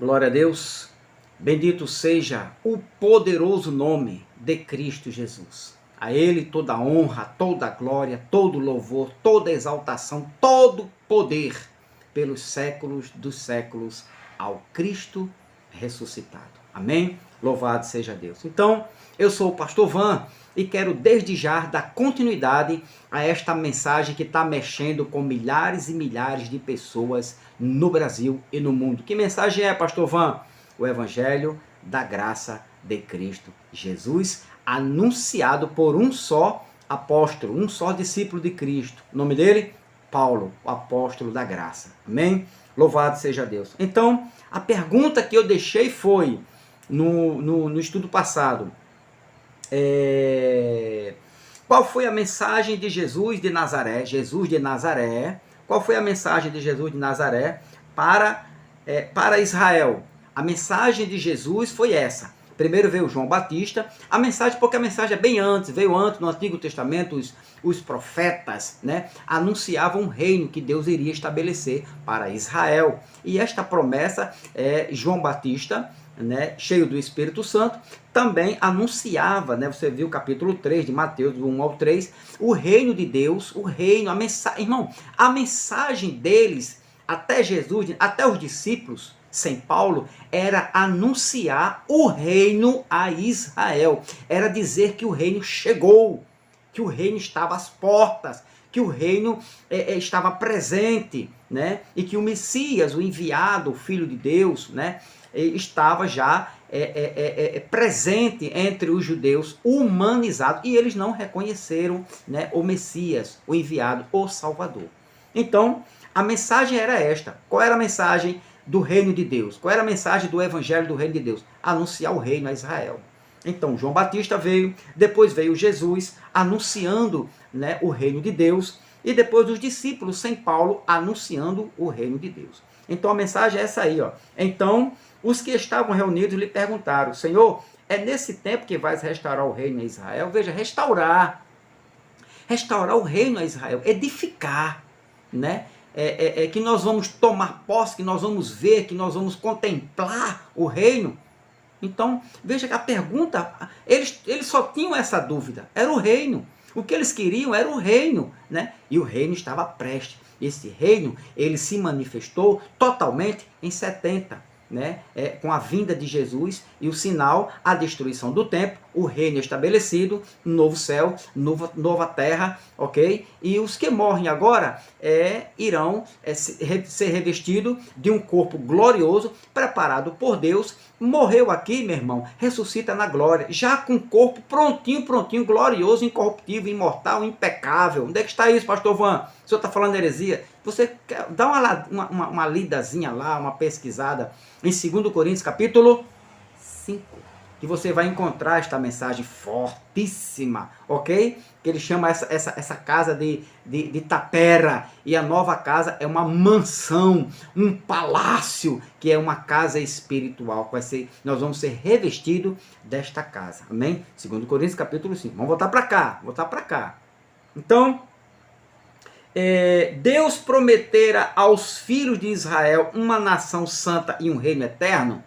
Glória a Deus, bendito seja o poderoso nome de Cristo Jesus. A Ele toda a honra, toda a glória, todo o louvor, toda a exaltação, todo o poder pelos séculos dos séculos ao Cristo ressuscitado. Amém? Louvado seja Deus. Então, eu sou o pastor Van e quero desde já dar continuidade a esta mensagem que está mexendo com milhares e milhares de pessoas no Brasil e no mundo. Que mensagem é, pastor Van? O Evangelho da graça de Cristo Jesus, anunciado por um só apóstolo, um só discípulo de Cristo. O nome dele? Paulo, o apóstolo da graça. Amém? Louvado seja Deus. Então, a pergunta que eu deixei foi, no estudo passado, qual foi a mensagem de Jesus de Nazaré? Jesus de Nazaré. Qual foi a mensagem de Jesus de Nazaré para Israel? A mensagem de Jesus foi essa. Primeiro veio João Batista, porque a mensagem é bem antes, veio antes no Antigo Testamento, os profetas, né, anunciavam um reino que Deus iria estabelecer para Israel. E esta promessa, João Batista, né, cheio do Espírito Santo, também anunciava, né, você viu o capítulo 3 de Mateus, do 1 ao 3, o reino de Deus, o reino, a mensagem, irmão, a mensagem deles, até Jesus, até os discípulos, sem Paulo, era anunciar o reino a Israel, era dizer que o reino chegou, que o reino estava às portas, que o reino estava presente, né, e que o Messias, o enviado, o Filho de Deus, né, estava já presente entre os judeus, humanizado, e eles não reconheceram, né, o Messias, o enviado, o Salvador. Então, a mensagem era esta. Qual era a mensagem do reino de Deus? Qual era a mensagem do evangelho do reino de Deus? Anunciar o reino a Israel. Então, João Batista veio, depois veio Jesus, anunciando, né, o reino de Deus, e depois os discípulos, sem Paulo, anunciando o reino de Deus. Então, a mensagem é essa aí, ó. Então, os que estavam reunidos lhe perguntaram: Senhor, é nesse tempo que vais restaurar o reino a Israel? Veja, restaurar o reino a Israel, edificar, né? Que nós vamos tomar posse, que nós vamos ver, que nós vamos contemplar o reino. Então, veja que a pergunta, eles só tinham essa dúvida, era o reino. O que eles queriam era o reino, né? E o reino estava prestes. Esse reino, ele se manifestou totalmente em 70, né? Com a vinda de Jesus e o sinal, a destruição do templo, o reino estabelecido, novo céu, nova terra, ok? E os que morrem agora irão ser revestidos de um corpo glorioso, preparado por Deus. Morreu aqui, meu irmão, ressuscita na glória, já com o corpo prontinho, glorioso, incorruptível, imortal, impecável. Onde é que está isso, pastor Van? O senhor está falando heresia? Você dá uma lidazinha lá, uma pesquisada em 2 Coríntios capítulo 5, que você vai encontrar esta mensagem fortíssima, ok? Que ele chama essa casa de tapera, e a nova casa é uma mansão, um palácio, que é uma casa espiritual. Nós vamos ser revestidos desta casa, amém? 2 Coríntios capítulo 5, vamos voltar para cá, Então, Deus prometera aos filhos de Israel uma nação santa e um reino eterno.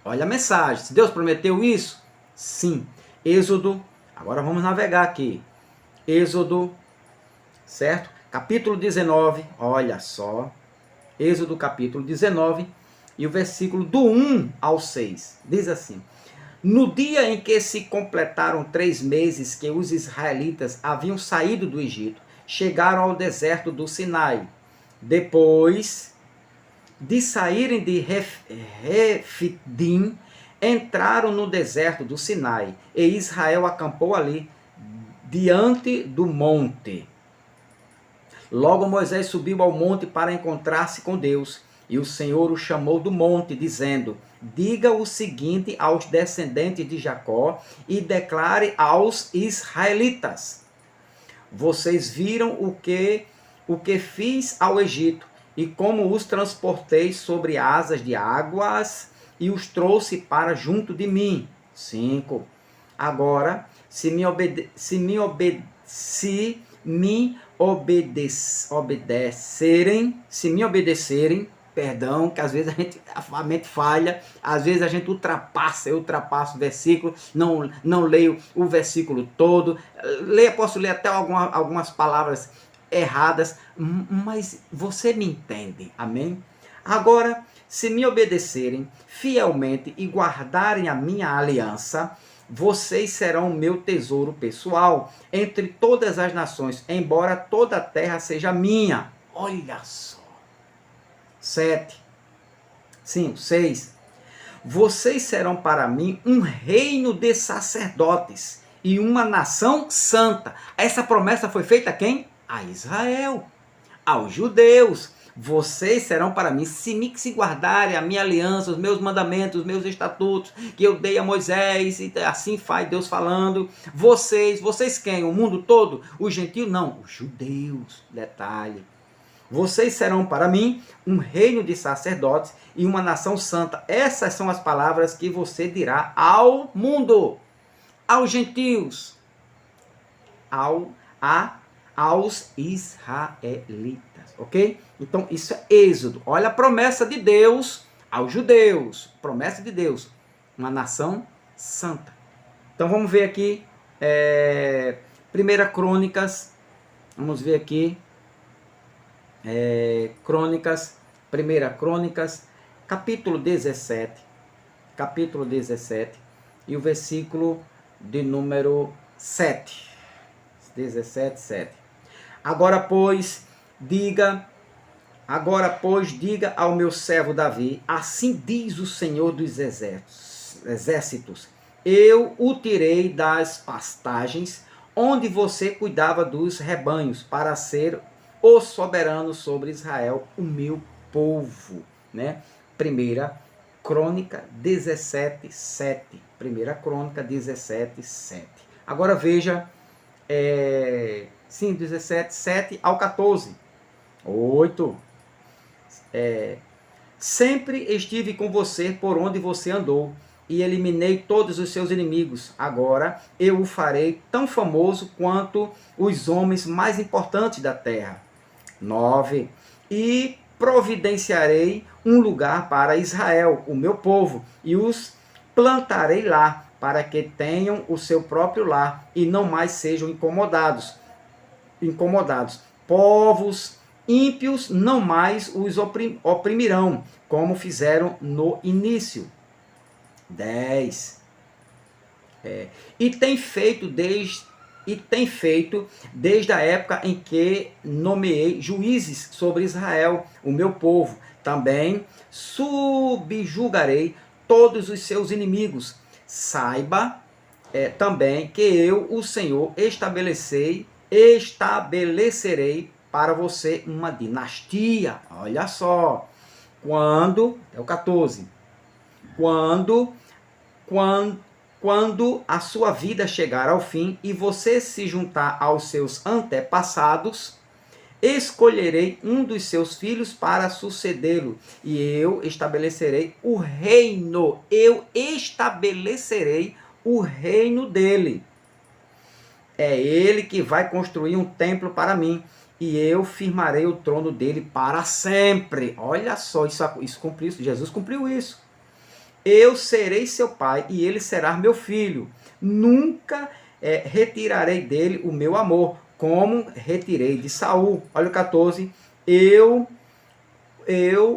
Olha a mensagem, se Deus prometeu isso, sim. Êxodo, agora vamos navegar aqui, Êxodo, certo? Capítulo 19, olha só, Êxodo capítulo 19, e o versículo do 1 ao 6, diz assim: No dia em que se completaram 3 meses que os israelitas haviam saído do Egito, chegaram ao deserto do Sinai. Depois de saírem de Refidim, entraram no deserto do Sinai, e Israel acampou ali, diante do monte. Logo Moisés subiu ao monte para encontrar-se com Deus, e o Senhor o chamou do monte, dizendo: Diga o seguinte aos descendentes de Jacó, e declare aos israelitas: Vocês viram o que fiz ao Egito, e como os transportei sobre asas de águas, e os trouxe para junto de mim. 5. Agora, se me obedecerem, perdão, que às vezes a mente falha, às vezes a gente eu ultrapasso o versículo, não leio o versículo todo, posso ler até algumas palavras erradas, mas você me entende, amém? Agora, se me obedecerem fielmente e guardarem a minha aliança, vocês serão o meu tesouro pessoal entre todas as nações, embora toda a terra seja minha. Olha só. 7. 5, 6. Vocês serão para mim um reino de sacerdotes e uma nação santa. Essa promessa foi feita a quem? A Israel, aos judeus. Vocês serão para mim, se guardarem a minha aliança, os meus mandamentos, os meus estatutos, que eu dei a Moisés, e assim faz Deus falando. Vocês quem? O mundo todo? Os gentios? Não, os judeus. Detalhe. Vocês serão para mim um reino de sacerdotes e uma nação santa. Essas são as palavras que você dirá ao mundo, aos gentios, aos israelitas, ok? Então isso é Êxodo. Olha a promessa de Deus aos judeus. Promessa de Deus, uma nação santa. Então vamos ver aqui, 1 Crônicas, vamos ver aqui, Crônicas, 1 Crônicas, capítulo 17, e o versículo de número 7. 17, 7. Agora, pois, diga ao meu servo Davi, assim diz o Senhor dos exércitos, eu o tirei das pastagens, onde você cuidava dos rebanhos, para ser o soberano sobre Israel, o meu povo. Né? 1 Crônica 17, 7. 1 Crônica 17, 7. Agora veja, 17, 7 ao 14. 8. Sempre estive com você por onde você andou, e eliminei todos os seus inimigos. Agora eu o farei tão famoso quanto os homens mais importantes da terra. 9. E providenciarei um lugar para Israel, o meu povo, e os plantarei lá, para que tenham o seu próprio lar e não mais sejam incomodados. Povos ímpios não mais os oprimirão, como fizeram no início. 10. E tem feito desde a época em que nomeei juízes sobre Israel, o meu povo. Também subjugarei todos os seus inimigos. Saiba também que eu, o Senhor, estabelecerei para você uma dinastia. Olha só. É o 14. Quando a sua vida chegar ao fim e você se juntar aos seus antepassados, escolherei um dos seus filhos para sucedê-lo, e eu estabelecerei o reino. Eu estabelecerei o reino dele. É ele que vai construir um templo para mim, e eu firmarei o trono dele para sempre. Olha só, isso cumpriu, Jesus cumpriu isso. Eu serei seu pai e ele será meu filho. Nunca retirarei dele o meu amor, como retirei de Saul. Olha o 14. Eu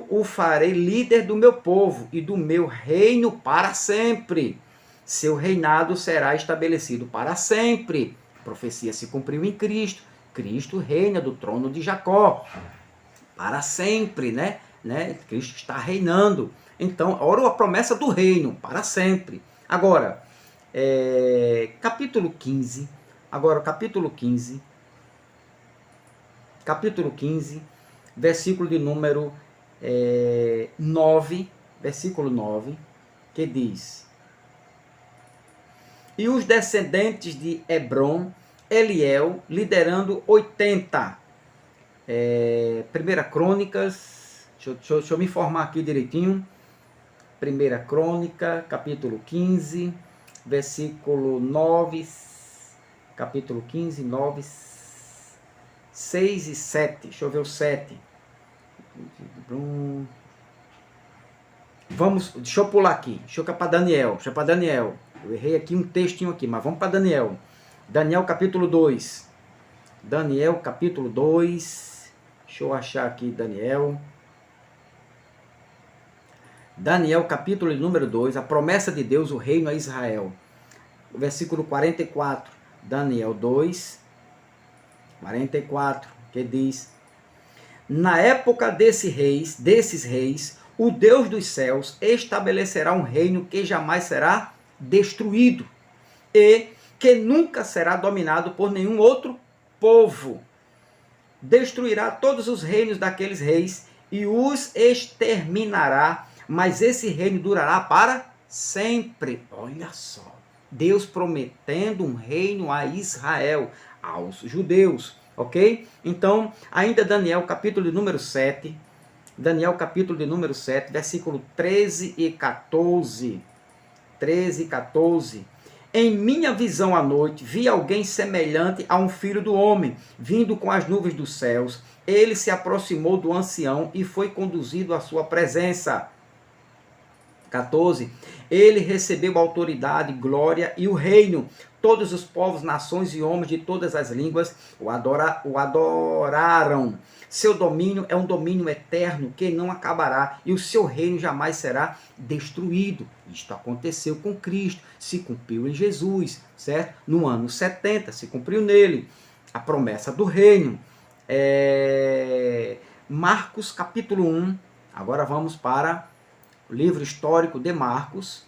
o farei líder do meu povo e do meu reino para sempre. Seu reinado será estabelecido para sempre. A profecia se cumpriu em Cristo. Cristo reina do trono de Jacó para sempre, né? Cristo está reinando. Então, ora a promessa do reino para sempre. Agora, capítulo 15. Agora, capítulo 15, versículo de número 9, versículo 9, que diz: E os descendentes de Hebron, Eliel, liderando 80. 1 Crônicas, deixa eu me informar aqui direitinho. 1 Crônica, capítulo 15, versículo 9, capítulo 15, 9, 6 e 7. Deixa eu ver o 7. deixa eu pular aqui, deixa eu ir para Daniel, eu errei aqui um textinho aqui, mas vamos para Daniel. Daniel capítulo 2, deixa eu achar aqui Daniel capítulo número 2, a promessa de Deus, o reino a Israel. Versículo 44, Daniel 2, 44, que diz: na época desses reis, o Deus dos céus estabelecerá um reino que jamais será destruído e que nunca será dominado por nenhum outro povo. Destruirá todos os reinos daqueles reis e os exterminará, mas esse reino durará para sempre. Olha só, Deus prometendo um reino a Israel, aos judeus, ok? Então, ainda Daniel capítulo de número 7, versículo 13 e 14. 13 e 14. Em minha visão à noite, vi alguém semelhante a um filho do homem, vindo com as nuvens dos céus. Ele se aproximou do ancião e foi conduzido à sua presença. 14. Ele recebeu autoridade, glória e o reino. Todos os povos, nações e homens de todas as línguas o adoraram. Seu domínio é um domínio eterno que não acabará e o seu reino jamais será destruído. Isto aconteceu com Cristo, se cumpriu em Jesus, certo? No ano 70 se cumpriu nele a promessa do reino. Marcos capítulo 1, agora vamos para o livro histórico de Marcos,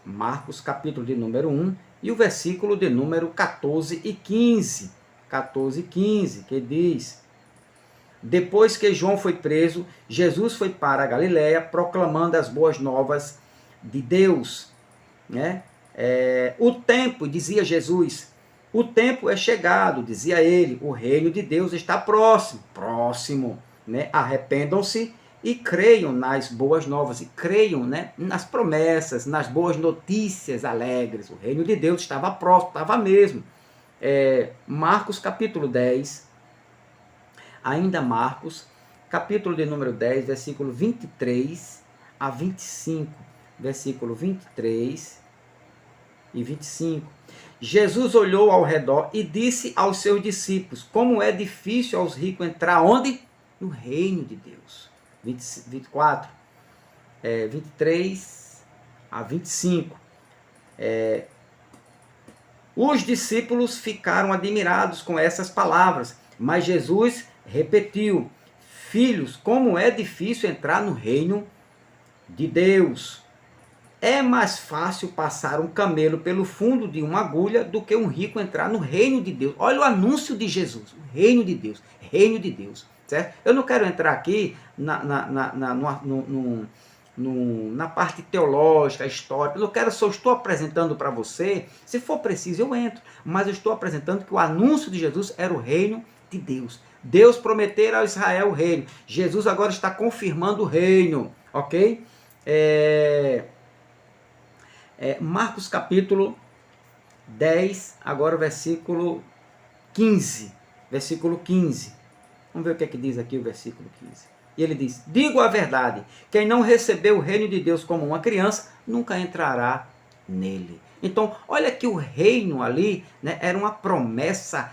Marcos capítulo de número 1 e o versículo de número 14 e 15. 14 e 15, que diz: depois que João foi preso, Jesus foi para a Galiléia proclamando as boas novas de Deus. Né? O tempo, dizia Jesus, o tempo é chegado, dizia ele, o reino de Deus está próximo. Né? Arrependam-se e creiam nas boas novas, e creiam, né, nas promessas, nas boas notícias alegres. O reino de Deus estava próximo, estava mesmo. Marcos capítulo 10, ainda Marcos, capítulo de número 10, versículo 23 a 25. Versículo 23 e 25. Jesus olhou ao redor e disse aos seus discípulos: como é difícil aos ricos entrar onde? No reino de Deus. 24, 23 a 25. Os discípulos ficaram admirados com essas palavras, mas Jesus repetiu: filhos, como é difícil entrar no reino de Deus. É mais fácil passar um camelo pelo fundo de uma agulha do que um rico entrar no reino de Deus. Olha o anúncio de Jesus, o reino de Deus, reino de Deus. Certo? Eu não quero entrar aqui na parte teológica, histórica. Só estou apresentando para você, se for preciso eu entro, mas eu estou apresentando que o anúncio de Jesus era o reino de Deus. Deus prometera a Israel o reino. Jesus agora está confirmando o reino, ok? Marcos capítulo 10, agora o versículo 15. Versículo 15. Vamos ver o que é que diz aqui o versículo 15. E ele diz: digo a verdade, quem não recebeu o reino de Deus como uma criança, nunca entrará nele. Então, olha que o reino ali, né, era uma promessa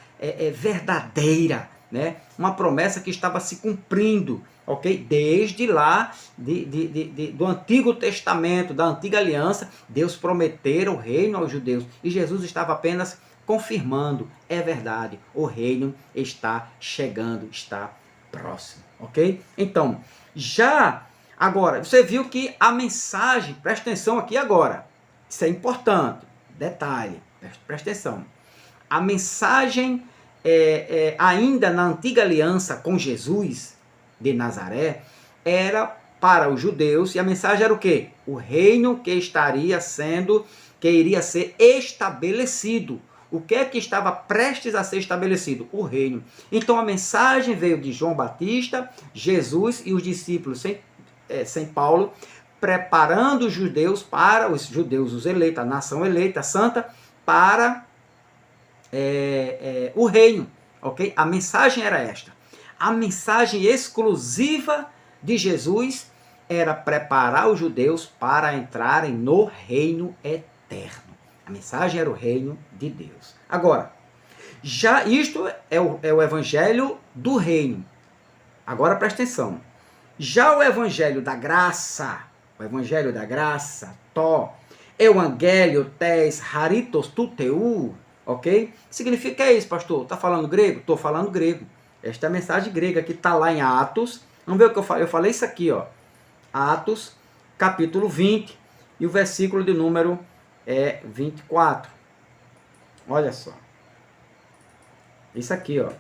verdadeira, né? Uma promessa que estava se cumprindo, ok? Desde lá, do Antigo Testamento, da Antiga Aliança, Deus prometera o reino aos judeus. E Jesus estava apenas confirmando, é verdade, o reino está chegando, está próximo, ok? Então, já agora, você viu que a mensagem, presta atenção aqui agora, isso é importante, detalhe, presta atenção. A mensagem ainda na Antiga Aliança com Jesus de Nazaré, era para os judeus, e a mensagem era o quê? O reino que iria ser estabelecido. O que é que estava prestes a ser estabelecido? O reino. Então a mensagem veio de João Batista, Jesus e os discípulos sem Paulo, preparando os judeus, os eleitos, a nação eleita, santa, para o reino. Okay? A mensagem era esta. A mensagem exclusiva de Jesus era preparar os judeus para entrarem no reino eterno. A mensagem era o reino de Deus. Agora, já isto é o evangelho do reino. Agora presta atenção. Já o evangelho da graça, Evangelho tes haritos tuteu, ok? Significa isso, pastor? Está falando grego? Estou falando grego. Esta é a mensagem grega que está lá em Atos. Vamos ver o que eu falei. Eu falei isso aqui, ó. Atos, capítulo 20, e o versículo de número 24. Olha só. Isso aqui, ó.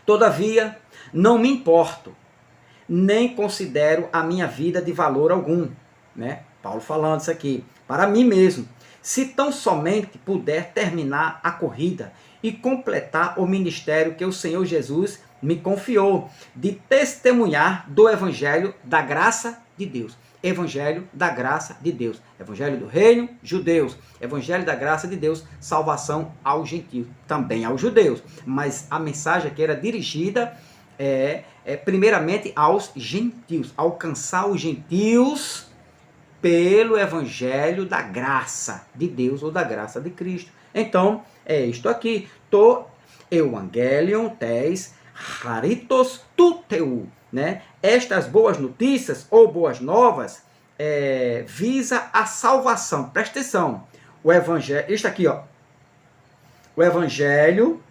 Todavia, não me importo, nem considero a minha vida de valor algum, né? Paulo falando isso aqui, para mim mesmo, se tão somente puder terminar a corrida e completar o ministério que o Senhor Jesus me confiou, de testemunhar do evangelho da graça de Deus. Evangelho da graça de Deus. Evangelho do reino, judeus. Evangelho da graça de Deus, salvação aos gentios. Também aos judeus. Mas a mensagem aqui era dirigida primeiramente aos gentios. Alcançar os gentios pelo evangelho da graça de Deus ou da graça de Cristo. Então, é isto aqui. Evangelion tes haritos tuteu, né? Estas boas notícias ou boas novas visa a salvação. Presta atenção. O evangelho, isto aqui, ó. O evangelho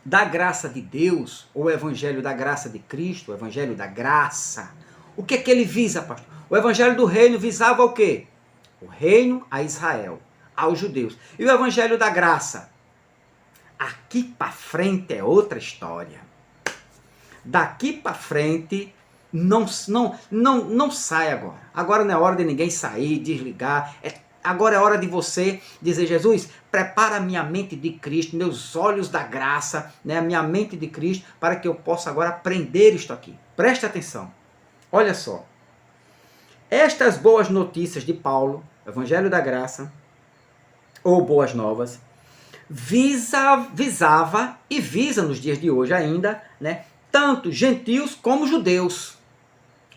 da graça de Deus, ou o evangelho da graça de Cristo, o evangelho da graça. O que é que ele visa, pastor? O evangelho do reino visava o quê? O reino a Israel, aos judeus. E o evangelho da graça? Aqui para frente é outra história. Daqui para frente não sai agora. Agora não é hora de ninguém sair, desligar. Agora é hora de você dizer: Jesus, prepara minha mente de Cristo, meus olhos da graça, né, a minha mente de Cristo, para que eu possa agora aprender isto aqui. Preste atenção. Olha só. Estas boas notícias de Paulo, Evangelho da Graça, ou Boas Novas, visava e visa nos dias de hoje ainda, né, tanto gentios como judeus.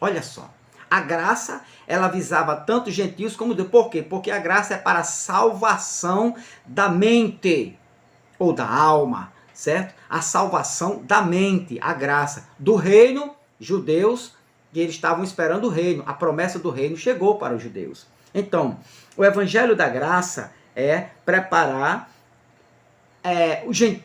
Olha só. A graça, ela visava tanto gentios como judeus. Por quê? Porque a graça é para a salvação da mente ou da alma, certo? A salvação da mente, a graça do reino, judeus, e eles estavam esperando o reino. A promessa do reino chegou para os judeus. Então, o evangelho da graça é preparar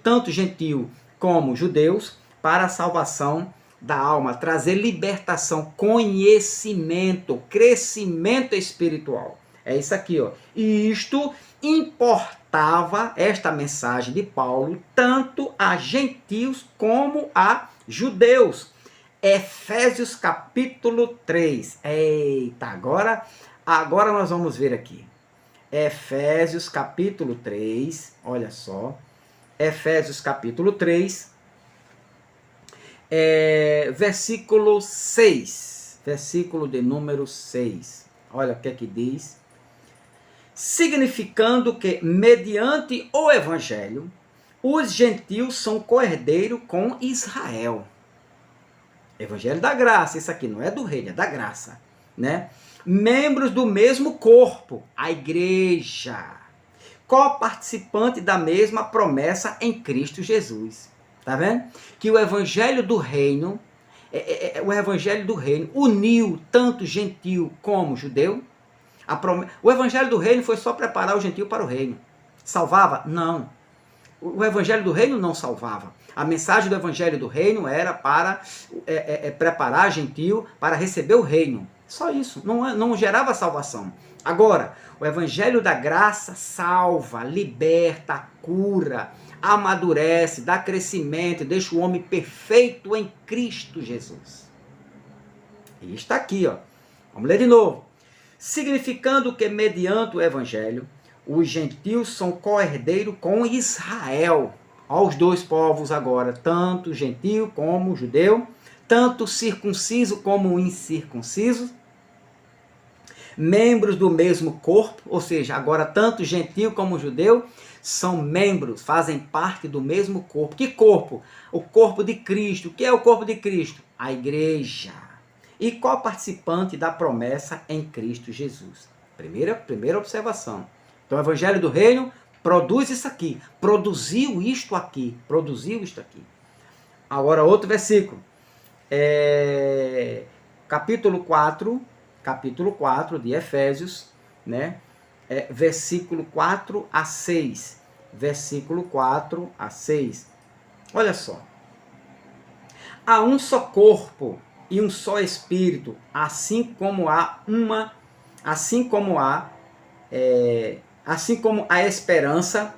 tanto gentio como judeus para a salvação da alma, trazer libertação, conhecimento, crescimento espiritual. É isso aqui, ó. E isto importava, esta mensagem de Paulo, tanto a gentios como a judeus. Efésios capítulo 3. Eita, agora nós vamos ver aqui. Efésios capítulo 3, olha só. Efésios capítulo 3, versículo 6. Versículo de número 6. Olha o que é que diz. Significando que, mediante o evangelho, os gentios são co-herdeiros com Israel. Evangelho da graça, isso aqui não é do reino, é da graça, né? Membros do mesmo corpo, a igreja, co-participante da mesma promessa em Cristo Jesus. Tá vendo? Que o evangelho do reino, o evangelho do reino uniu tanto gentio como judeu. O evangelho do reino foi só preparar o gentio para o reino. Salvava? Não. O evangelho do reino não salvava. A mensagem do evangelho do reino era para preparar gentio para receber o reino. Só isso. Não gerava salvação. Agora, o evangelho da graça salva, liberta, cura, amadurece, dá crescimento, deixa o homem perfeito em Cristo Jesus. E está aqui, ó. Vamos ler de novo. Significando que, mediante o evangelho, os gentios são co-herdeiros com Israel. Aos dois povos agora, tanto gentio como judeu, tanto circunciso como incircunciso, membros do mesmo corpo, ou seja, agora tanto gentio como judeu, são membros, fazem parte do mesmo corpo. Que corpo? O corpo de Cristo. O que é o corpo de Cristo? A igreja. E qual participante da promessa em Cristo Jesus? Primeira observação. Então, o Evangelho do Reino produz isso aqui. Produziu isto aqui. Agora, outro versículo. Capítulo 4 de Efésios, né? Versículo 4 a 6. Versículo 4 a 6. Olha só. Há um só corpo e um só espírito, assim como a esperança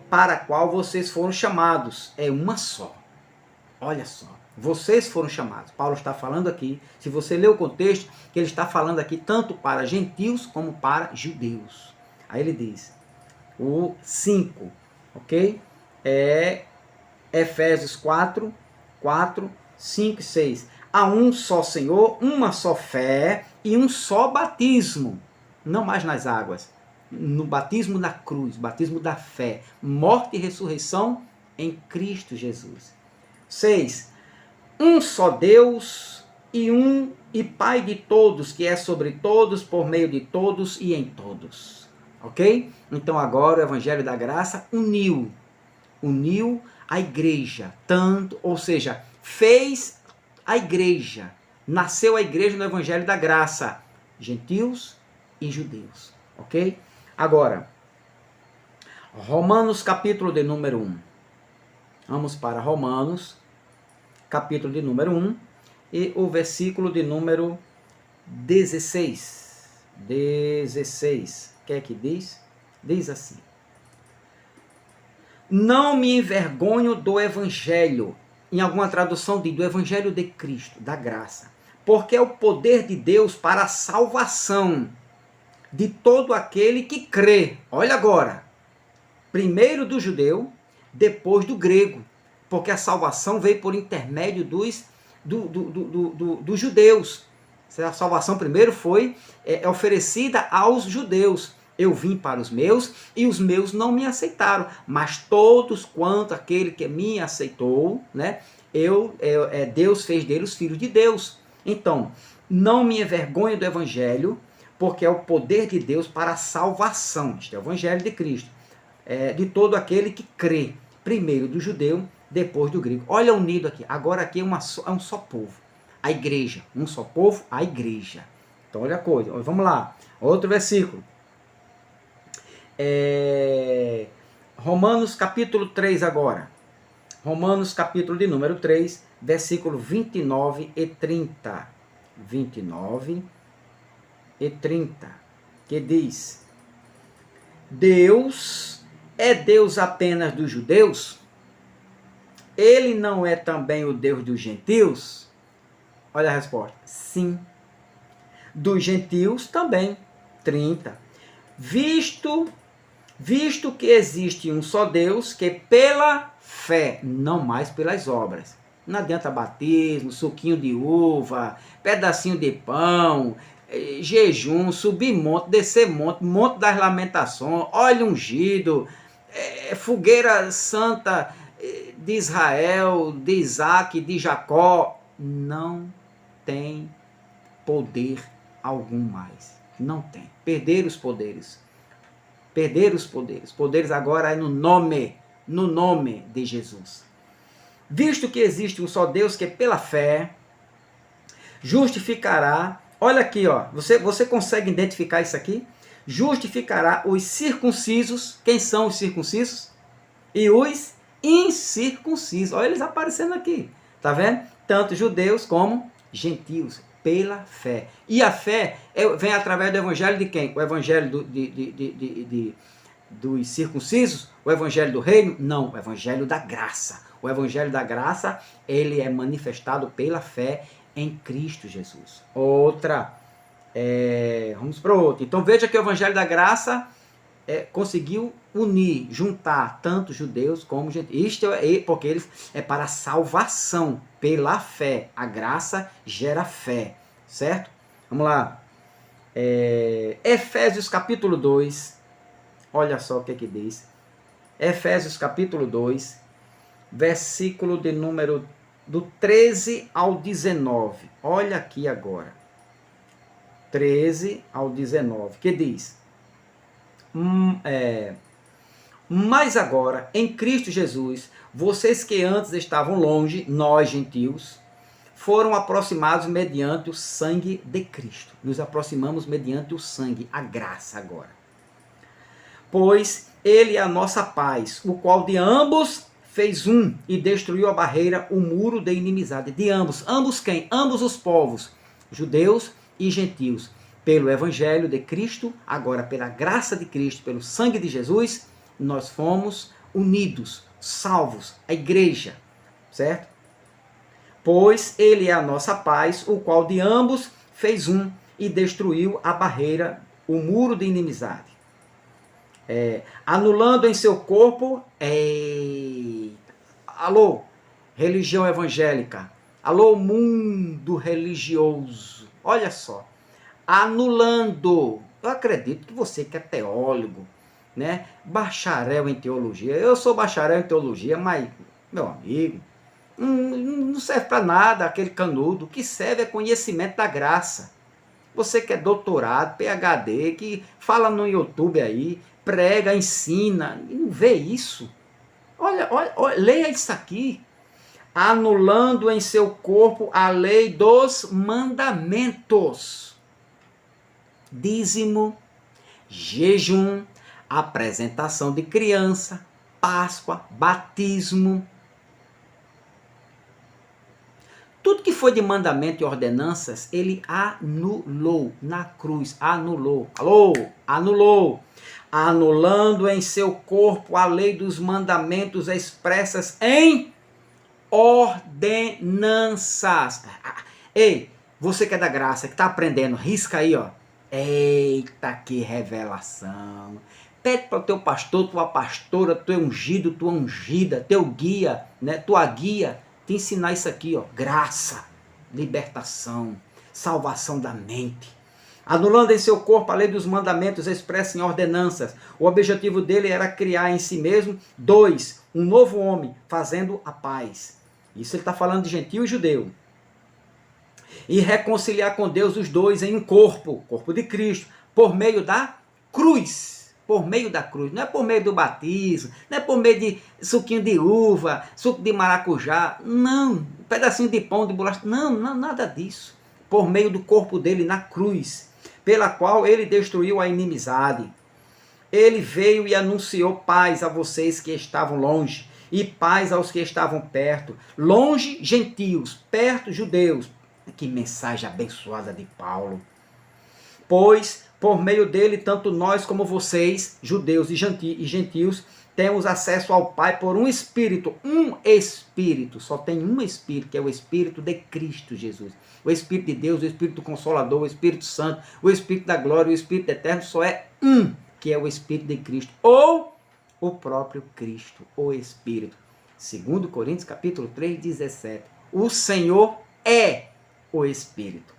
para a qual vocês foram chamados. É uma só. Olha só. Vocês foram chamados. Paulo está falando aqui, se você ler o contexto, que ele está falando aqui tanto para gentios como para judeus. Aí ele diz, o 5, ok? Efésios 4, 5 e 6. Há um só Senhor, uma só fé e um só batismo. Não mais nas águas. No batismo da cruz, batismo da fé. Morte e ressurreição em Cristo Jesus. 6. Um só Deus e Pai de todos, que é sobre todos, por meio de todos e em todos. Ok? Então agora o Evangelho da Graça uniu a igreja, ou seja, fez a igreja, nasceu a igreja no Evangelho da Graça, gentios e judeus. Ok? Agora, Romanos capítulo de número 1. Vamos para Romanos capítulo de número 1 e o versículo de número 16. 16. O que é que diz? Diz assim: não me envergonho do Evangelho. Em alguma tradução diz do Evangelho de Cristo, da graça. Porque é o poder de Deus para a salvação de todo aquele que crê. Olha agora. Primeiro do judeu, depois do grego. Porque a salvação veio por intermédio dos judeus. A salvação primeiro foi oferecida aos judeus. Eu vim para os meus e os meus não me aceitaram. Mas todos quanto aquele que me aceitou, né, Deus fez dele os filhos de Deus. Então, não me envergonho do Evangelho, porque é o poder de Deus para a salvação. Este é o Evangelho de Cristo. De todo aquele que crê. Primeiro do judeu, depois do grego. Olha unido aqui. Agora aqui é um só povo. A igreja. Um só povo, a igreja. Então olha a coisa. Vamos lá. Outro versículo. Romanos capítulo 3 agora. Romanos capítulo de número 3, versículo 29 e 30. 29 e 30. Que diz: Deus é Deus apenas dos judeus? Ele não é também o Deus dos gentios? Olha a resposta. Sim. Dos gentios também. 30. Visto que existe um só Deus, que pela fé, não mais pelas obras. Não adianta batismo, suquinho de uva, pedacinho de pão, jejum, subir monte, descer monte, monte das lamentações, óleo ungido, fogueira santa de Israel, de Isaac, de Jacó. Não tem poder algum mais. Não tem. Perderam os poderes. Perderam os poderes. Poderes agora é no nome de Jesus. Visto que existe um só Deus que pela fé justificará. Olha aqui, ó. Você consegue identificar isso aqui? Justificará os circuncisos. Quem são os circuncisos? E os incircuncisos. Olha eles aparecendo aqui. Tá vendo? Tanto judeus como gentios. Pela fé. E a fé vem através do evangelho de quem? O evangelho dos circuncisos? O evangelho do reino? Não, o evangelho da graça. O evangelho da graça, ele é manifestado pela fé em Cristo Jesus. Vamos para outro. Então veja que o evangelho da graça conseguiu unir, juntar tanto judeus como gentios. Isto porque eles é para a salvação pela fé. A graça gera fé, certo? Vamos lá. Efésios capítulo 2. Olha só o que diz. Efésios capítulo 2, versículo de número do 13 ao 19. Olha aqui agora. 13 ao 19, que diz: Mas agora, em Cristo Jesus, vocês que antes estavam longe, nós gentios, foram aproximados mediante o sangue de Cristo. Nos aproximamos mediante o sangue, a graça agora. Pois ele é a nossa paz, o qual de ambos fez um e destruiu a barreira, o muro da inimizade. De ambos. Ambos quem? Ambos os povos, judeus e gentios. Pelo evangelho de Cristo, agora pela graça de Cristo, pelo sangue de Jesus, nós fomos unidos, salvos, a igreja, certo? Pois ele é a nossa paz, o qual de ambos fez um e destruiu a barreira, o muro de inimizade. Anulando em seu corpo, alô, religião evangélica, alô, mundo religioso, olha só, anulando, eu acredito que você que é teólogo, né, bacharel em teologia, eu sou bacharel em teologia, mas, meu amigo, não serve para nada aquele canudo, o que serve é conhecimento da graça. Você que é doutorado, PhD, que fala no YouTube aí, prega, ensina, e não vê isso. Olha, leia isso aqui. Anulando em seu corpo a lei dos mandamentos. Dízimo, jejum, apresentação de criança, Páscoa, batismo. Tudo que foi de mandamento e ordenanças, ele anulou na cruz. Anulou. Alô? Anulou. Anulando em seu corpo a lei dos mandamentos expressas em ordenanças. Ei, você que é da graça, que está aprendendo, risca aí, ó. Eita, que revelação. Pede para o teu pastor, tua pastora, teu ungido, tua ungida, teu guia, né, tua guia, te ensinar isso aqui, ó, graça, libertação, salvação da mente. Anulando em seu corpo a lei dos mandamentos expressa em ordenanças. O objetivo dele era criar em si mesmo, um novo homem, fazendo a paz. Isso ele está falando de gentio e judeu. E reconciliar com Deus os dois em um corpo de Cristo, por meio da cruz. Por meio da cruz, não é por meio do batismo, não é por meio de suquinho de uva, suco de maracujá, não, um pedacinho de pão, de bolacha, não, nada disso. Por meio do corpo dele na cruz, pela qual ele destruiu a inimizade. Ele veio e anunciou paz a vocês que estavam longe, e paz aos que estavam perto. Longe, gentios, perto, judeus. Que mensagem abençoada de Paulo. Pois, por meio dele, tanto nós como vocês, judeus e gentios, temos acesso ao Pai por um Espírito. Só tem um Espírito, que é o Espírito de Cristo Jesus. O Espírito de Deus, o Espírito Consolador, o Espírito Santo, o Espírito da Glória, o Espírito Eterno, só é um, que é o Espírito de Cristo. Ou o próprio Cristo, o Espírito. 2 Coríntios capítulo 3, 17. O Senhor é o Espírito.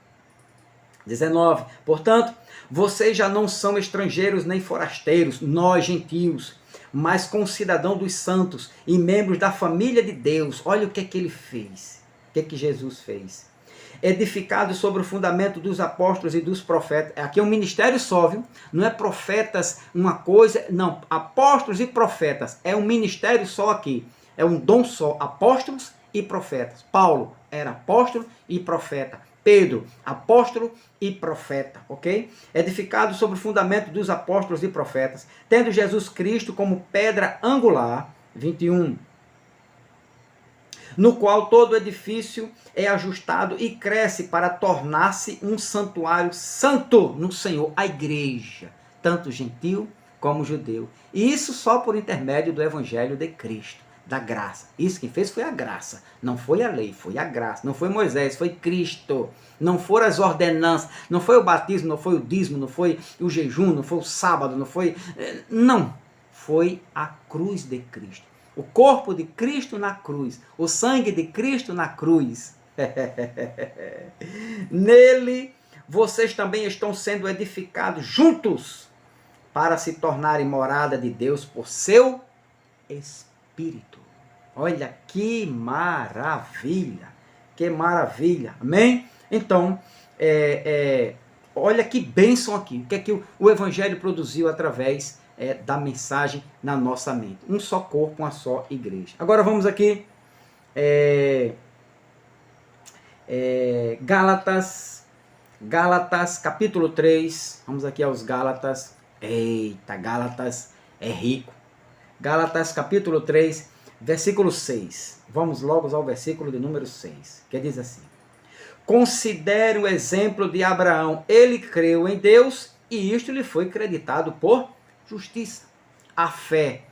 19. Portanto, vocês já não são estrangeiros nem forasteiros, nós gentios, mas concidadãos dos santos e membros da família de Deus. Olha o que é que ele fez, o que é que Jesus fez. Edificados sobre o fundamento dos apóstolos e dos profetas. Aqui é um ministério só, viu? Não é profetas uma coisa, não. Apóstolos e profetas. É um ministério só aqui. É um dom só. Apóstolos e profetas. Paulo era apóstolo e profeta. Pedro, apóstolo e profeta, ok? Edificado sobre o fundamento dos apóstolos e profetas, tendo Jesus Cristo como pedra angular, 21, no qual todo edifício é ajustado e cresce para tornar-se um santuário santo no Senhor, a igreja, tanto gentil como judeu. E isso só por intermédio do evangelho de Cristo. Da graça. Isso que fez foi a graça. Não foi a lei, foi a graça. Não foi Moisés, foi Cristo. Não foram as ordenanças. Não foi o batismo, não foi o dízimo, não foi o jejum, não foi o sábado, não foi... Não. Foi a cruz de Cristo. O corpo de Cristo na cruz. O sangue de Cristo na cruz. Nele, vocês também estão sendo edificados juntos para se tornarem morada de Deus por seu Espírito. Olha que maravilha, que maravilha, amém? Então, olha que bênção aqui, o que é que o Evangelho produziu através da mensagem na nossa mente. Um só corpo, uma só igreja. Agora vamos aqui, Gálatas capítulo 3, vamos aqui aos Gálatas. Eita, Gálatas é rico. Gálatas capítulo 3, versículo 6. Vamos logo ao versículo de número 6, que diz assim: considere o exemplo de Abraão. Ele creu em Deus e isto lhe foi creditado por justiça. A fé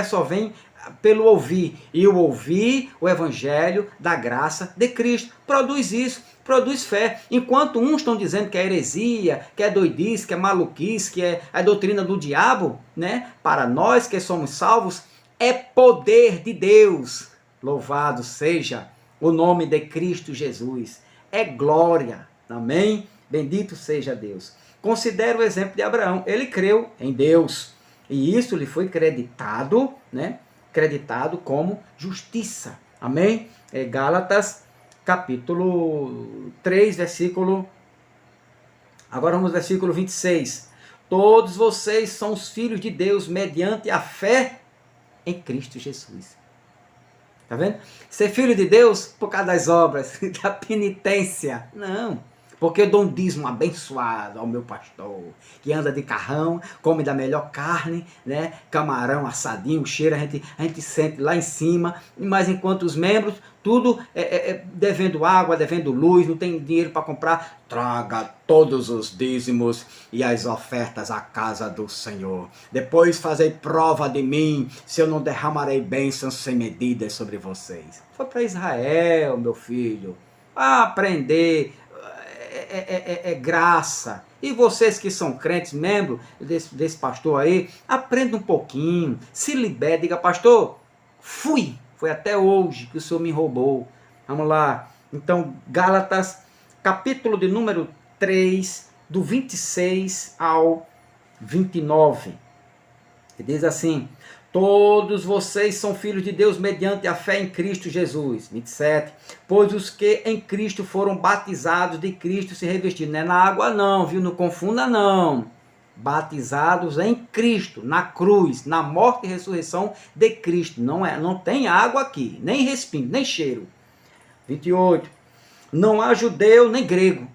só vem pelo ouvir, e o ouvir o evangelho da graça de Cristo produz isso, produz fé. Enquanto uns estão dizendo que é heresia, que é doidice, que é maluquice, que é a doutrina do diabo, né? Para nós que somos salvos, é poder de Deus. Louvado seja o nome de Cristo Jesus. É glória. Amém? Bendito seja Deus. Considere o exemplo de Abraão. Ele creu em Deus e isso lhe foi creditado, né? Creditado como justiça. Amém? Gálatas capítulo 3, versículo... Agora vamos ao versículo 26. Todos vocês são os filhos de Deus mediante a fé em Cristo Jesus. Está vendo? Ser filho de Deus por causa das obras, da penitência. Não. Porque eu dou um dízimo abençoado ao meu pastor, que anda de carrão, come da melhor carne, né? Camarão assadinho, cheiro, a gente sente lá em cima, mas enquanto os membros, tudo devendo água, devendo luz, não tem dinheiro para comprar, traga todos os dízimos e as ofertas à casa do Senhor. Depois fazei prova de mim, se eu não derramarei bênçãos sem medidas sobre vocês. Foi para Israel, meu filho, aprender. Graça. E vocês que são crentes, membros desse pastor aí, aprenda um pouquinho, se libere, diga: pastor, foi até hoje que o senhor me roubou. Vamos lá. Então, Gálatas, capítulo de número 3, do 26 ao 29. Que diz assim: todos vocês são filhos de Deus mediante a fé em Cristo Jesus. 27. Pois os que em Cristo foram batizados de Cristo se revestiram. Não é na água não, viu? Não confunda não. Batizados em Cristo, na cruz, na morte e ressurreição de Cristo. Não tem água aqui, nem respingo, nem cheiro. 28. Não há judeu nem grego.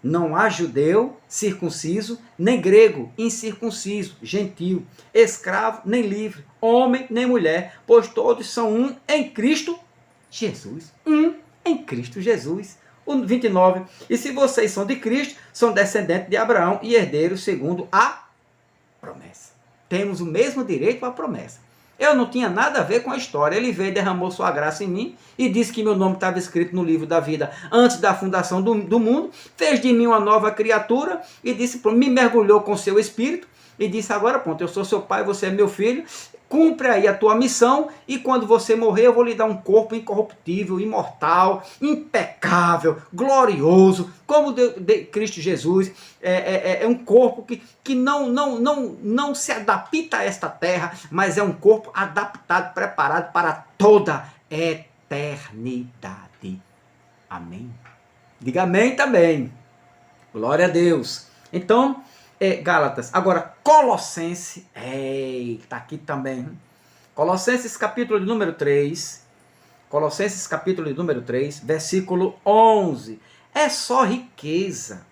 Não há judeu circunciso, nem grego incircunciso, gentil, escravo nem livre, homem nem mulher, pois todos são um em Cristo Jesus. Um em Cristo Jesus. O 29. E se vocês são de Cristo, são descendentes de Abraão e herdeiros segundo a promessa. Temos o mesmo direito à promessa. Eu não tinha nada a ver com a história. Ele veio, derramou sua graça em mim e disse que meu nome estava escrito no livro da vida antes da fundação do mundo. Fez de mim uma nova criatura e disse, me mergulhou com seu espírito e disse: agora pronto, eu sou seu pai, você é meu filho. Cumpre aí a tua missão e quando você morrer eu vou lhe dar um corpo incorruptível, imortal, impecável, glorioso, como de Cristo Jesus. É um corpo que não se adapta a esta terra, mas é um corpo adaptado, preparado para toda eternidade. Amém? Diga amém também. Glória a Deus. Então, Gálatas. Agora, Colossenses. Está aqui também. Colossenses capítulo de número 3. Colossenses capítulo de número 3, versículo 11. É só riqueza.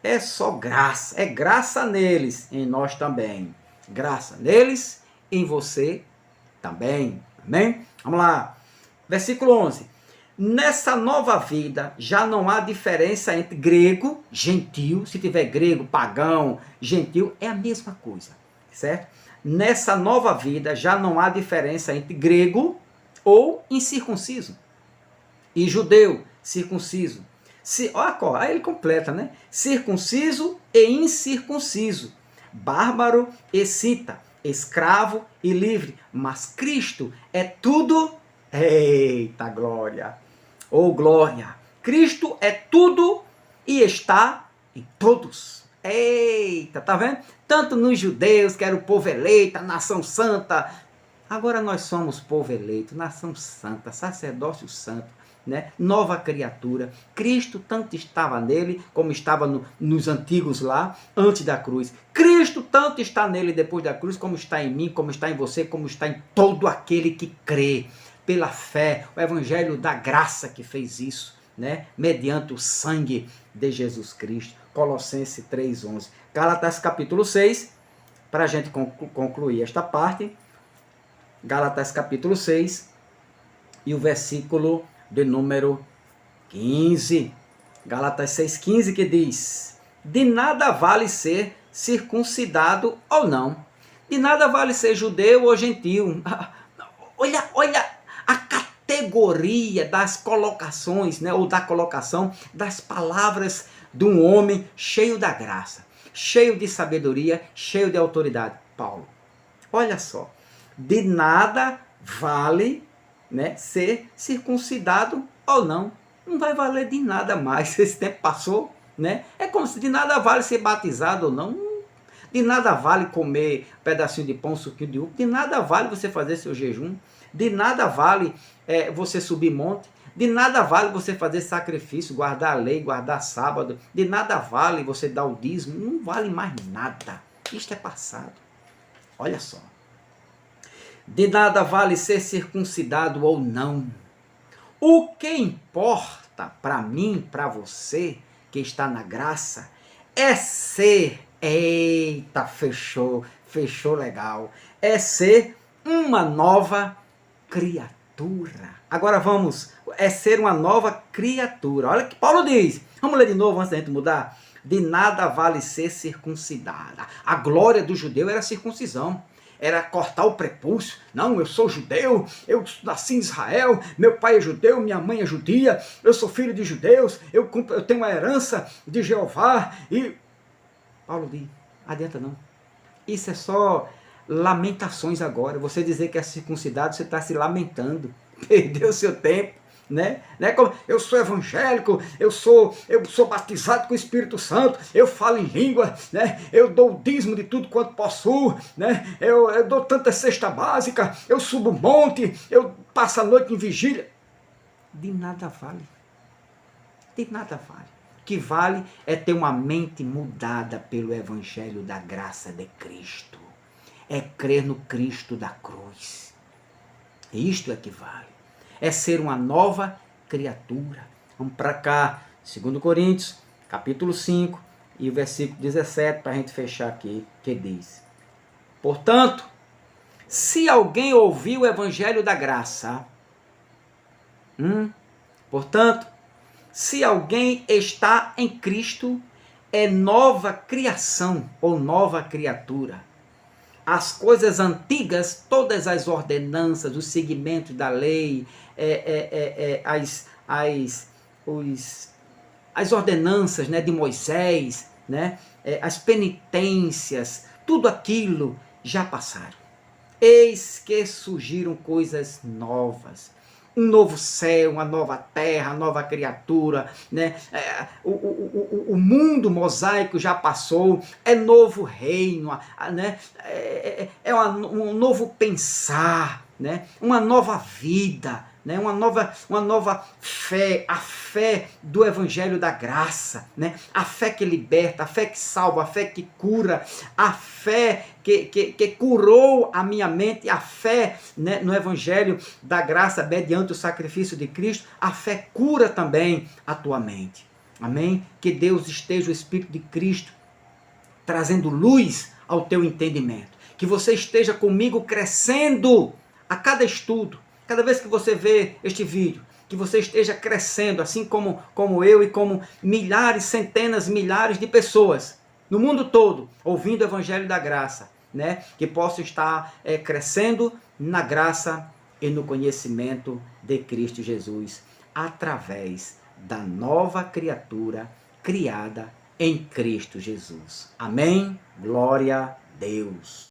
É só graça. É graça neles, em nós também. Graça neles, em você também. Amém? Vamos lá. Versículo 11. Nessa nova vida já não há diferença entre grego, gentil. Se tiver grego, pagão, gentil, é a mesma coisa, certo? Nessa nova vida já não há diferença entre grego ou incircunciso e judeu, circunciso. Aí ele completa, né? Circunciso e incircunciso, bárbaro e cita, escravo e livre. Mas Cristo é tudo. Eita glória! Oh glória! Cristo é tudo e está em todos. Eita, tá vendo? Tanto nos judeus, que era o povo eleito, a nação santa. Agora nós somos povo eleito, nação santa, sacerdócio santo, né? Nova criatura. Cristo tanto estava nele, como estava nos antigos lá, antes da cruz. Cristo tanto está nele depois da cruz, como está em mim, como está em você, como está em todo aquele que crê. Pela fé, o evangelho da graça que fez isso, né? Mediante o sangue de Jesus Cristo. Colossenses 3:11. Gálatas capítulo 6, para a gente concluir esta parte. Gálatas capítulo 6 e o versículo de número 15. Gálatas 6:15, que diz: de nada vale ser circuncidado ou não. De nada vale ser judeu ou gentil. Olha a categoria das colocações, né, ou da colocação das palavras de um homem cheio da graça, cheio de sabedoria, cheio de autoridade. Paulo. Olha só. De nada vale, né, ser circuncidado ou não. Não vai valer de nada mais. Esse tempo passou, né? É como se de nada vale ser batizado ou não. De nada vale comer um pedacinho de pão, suquinho de uva. De nada vale você fazer seu jejum. De nada vale você subir monte. De nada vale você fazer sacrifício, guardar a lei, guardar sábado. De nada vale você dar o dízimo. Não vale mais nada. Isto é passado. Olha só. De nada vale ser circuncidado ou não. O que importa para mim, para você, que está na graça, é ser, eita, fechou legal, é ser uma nova criatura. Agora vamos, é ser uma nova criatura. Olha o que Paulo diz. Vamos ler de novo antes da gente mudar. De nada vale ser circuncidada. A glória do judeu era a circuncisão. Era cortar o prepúcio. Não, eu sou judeu, eu nasci em Israel, meu pai é judeu, minha mãe é judia, eu sou filho de judeus, eu tenho a herança de Jeová. E Paulo diz, adianta não. Isso é só lamentações agora. Você dizer que é circuncidado, você está se lamentando. Perdeu seu tempo. Né? Como eu sou evangélico, eu sou batizado com o Espírito Santo, eu falo em língua, né? Eu dou o dízimo de tudo quanto possuo, né? eu dou tanta cesta básica, eu subo um monte, eu passo a noite em vigília. De nada vale. De nada vale. O que vale é ter uma mente mudada pelo evangelho da graça de Cristo. É crer no Cristo da cruz. Isto é que vale. É ser uma nova criatura. Vamos para cá, 2 Coríntios, capítulo 5, e o versículo 17, para a gente fechar aqui, que diz: portanto, se alguém ouviu o evangelho da graça, portanto, se alguém está em Cristo, é nova criação ou nova criatura. As coisas antigas, todas as ordenanças, os segmentos da lei, as ordenanças, né, de Moisés, né, as penitências, tudo aquilo já passaram. Eis que surgiram coisas novas. Um novo céu, uma nova terra, nova criatura, né? O mundo mosaico já passou, é novo reino, né? Um novo pensar, né? Uma nova vida, né? Uma nova fé, a fé do evangelho da graça, né? A fé que liberta, a fé que salva, a fé que cura, a fé que curou a minha mente, a fé, né, no evangelho da graça mediante o sacrifício de Cristo. A fé cura também a tua mente. Amém? Que Deus esteja, o Espírito de Cristo, trazendo luz ao teu entendimento. Que você esteja comigo crescendo a cada estudo, cada vez que você vê este vídeo, que você esteja crescendo, assim como eu e como milhares, centenas, milhares de pessoas no mundo todo, ouvindo o Evangelho da Graça, né? Que possam estar crescendo na graça e no conhecimento de Cristo Jesus, através da nova criatura criada em Cristo Jesus. Amém? Glória a Deus.